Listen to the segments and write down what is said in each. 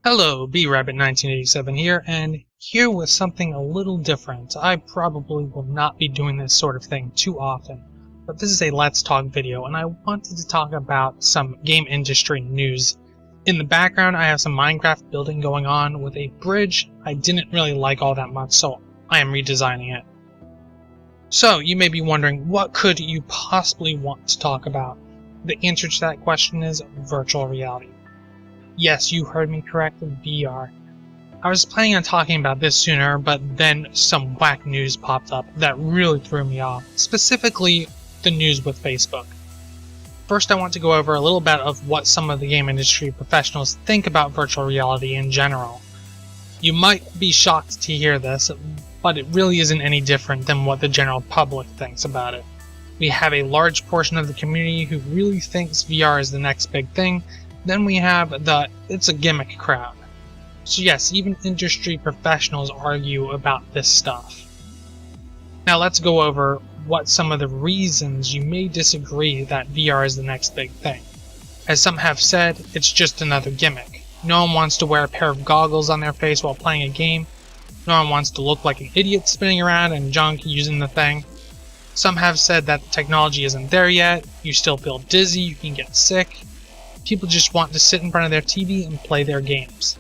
Hello, Brabbit 1987 here, and here with something a little different. I probably will not be doing this sort of thing too often, but this is a Let's Talk video, and I wanted to talk about some game industry news. In the background, I have some Minecraft building going on with a bridge I didn't really like all that much, so I am redesigning it. So, you may be wondering, what could you possibly want to talk about? The answer to that question is virtual reality. Yes, you heard me correctly, VR. I was planning on talking about this sooner, but then some whack news popped up that really threw me off, specifically the news with Facebook. First, I want to go over a little bit of what some of the game industry professionals think about virtual reality in general. You might be shocked to hear this, but it really isn't any different than what the general public thinks about it. We have a large portion of the community who really thinks VR is the next big thing. Then we have the it's a gimmick crowd. So yes, even industry professionals argue about this stuff. Now let's go over what some of the reasons you may disagree that VR is the next big thing. As some have said, it's just another gimmick. No one wants to wear a pair of goggles on their face while playing a game. No one wants to look like an idiot spinning around and junk using the thing. Some have said that the technology isn't there yet, you still feel dizzy, you can get sick. People just want to sit in front of their TV and play their games.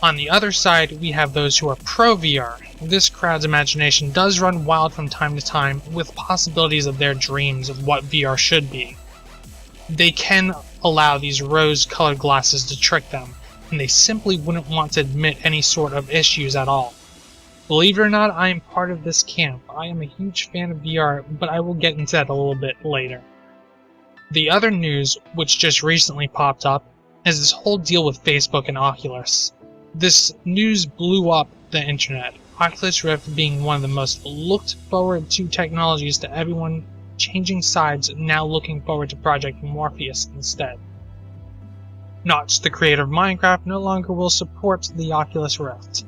On the other side, we have those who are pro-VR. This crowd's imagination does run wild from time to time with possibilities of their dreams of what VR should be. They can allow these rose-colored glasses to trick them, and they simply wouldn't want to admit any sort of issues at all. Believe it or not, I am part of this camp. I am a huge fan of VR, but I will get into that a little bit later. The other news, which just recently popped up, is this whole deal with Facebook and Oculus. This news blew up the internet, Oculus Rift being one of the most looked forward to technologies to everyone changing sides, now looking forward to Project Morpheus instead. Notch, the creator of Minecraft, no longer will support the Oculus Rift.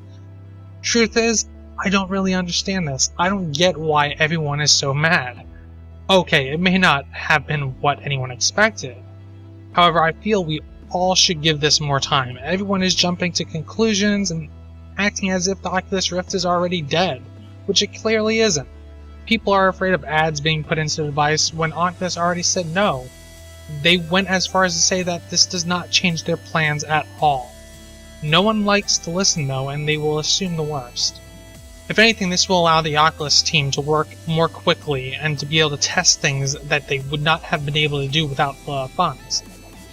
Truth is, I don't really understand this. I don't get why everyone is so mad. Okay, it may not have been what anyone expected. However, I feel we all should give this more time. Everyone is jumping to conclusions and acting as if the Oculus Rift is already dead, which it clearly isn't. People are afraid of ads being put into the device when Oculus already said no. They went as far as to say that this does not change their plans at all. No one likes to listen though, and they will assume the worst. If anything, this will allow the Oculus team to work more quickly and to be able to test things that they would not have been able to do without the funds.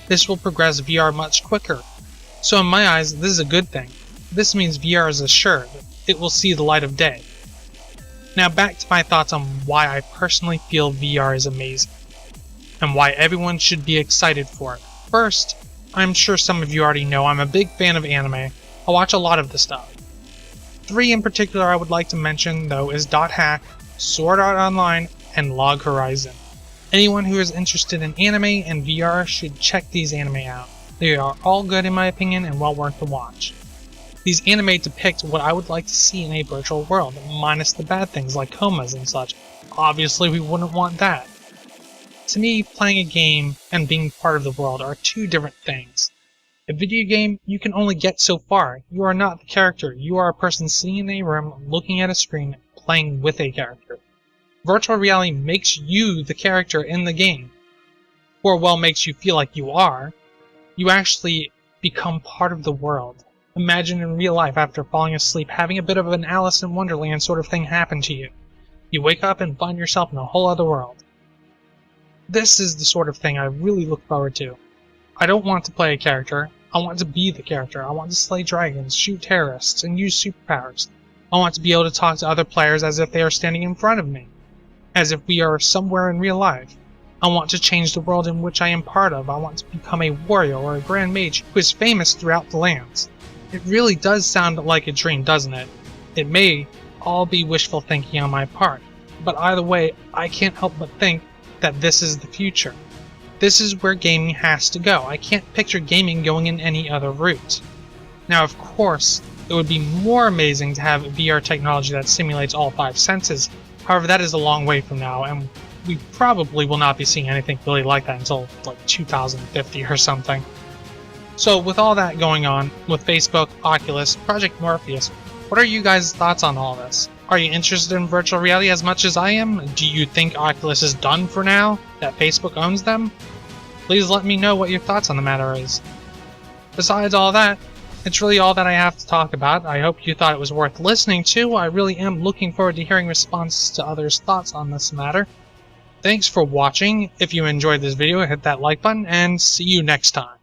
This will progress VR much quicker. So in my eyes, this is a good thing. This means VR is assured. It will see the light of day. Now back to my thoughts on why I personally feel VR is amazing, and why everyone should be excited for it. First, I'm sure some of you already know I'm a big fan of anime. I watch a lot of the stuff. 3 in particular I would like to mention though is .hack, Sword Art Online, and Log Horizon. Anyone who is interested in anime and VR should check these anime out. They are all good in my opinion and well worth the watch. These anime depict what I would like to see in a virtual world, minus the bad things like comas and such. Obviously we wouldn't want that. To me, playing a game and being part of the world are 2 different things. A video game, you can only get so far. You are not the character. You are a person sitting in a room, looking at a screen, playing with a character. Virtual reality makes you the character in the game. Or, well, makes you feel like you are. You actually become part of the world. Imagine in real life after falling asleep, having a bit of an Alice in Wonderland sort of thing happen to you. You wake up and find yourself in a whole other world. This is the sort of thing I really look forward to. I don't want to play a character. I want to be the character. I want to slay dragons, shoot terrorists, and use superpowers. I want to be able to talk to other players as if they are standing in front of me, as if we are somewhere in real life. I want to change the world in which I am part of. I want to become a warrior or a grand mage who is famous throughout the lands. It really does sound like a dream, doesn't it? It may all be wishful thinking on my part, but either way, I can't help but think that this is the future. This is where gaming has to go. I can't picture gaming going in any other route. Now, of course, it would be more amazing to have VR technology that simulates all 5 senses. However, that is a long way from now, and we probably will not be seeing anything really like that until like 2050 or something. So with all that going on, with Facebook, Oculus, Project Morpheus, what are you guys' thoughts on all this? Are you interested in virtual reality as much as I am? Do you think Oculus is done for now, that Facebook owns them? Please let me know what your thoughts on the matter is. Besides all that, it's really all that I have to talk about. I hope you thought it was worth listening to. I really am looking forward to hearing responses to others' thoughts on this matter. Thanks for watching. If you enjoyed this video, hit that like button, and see you next time.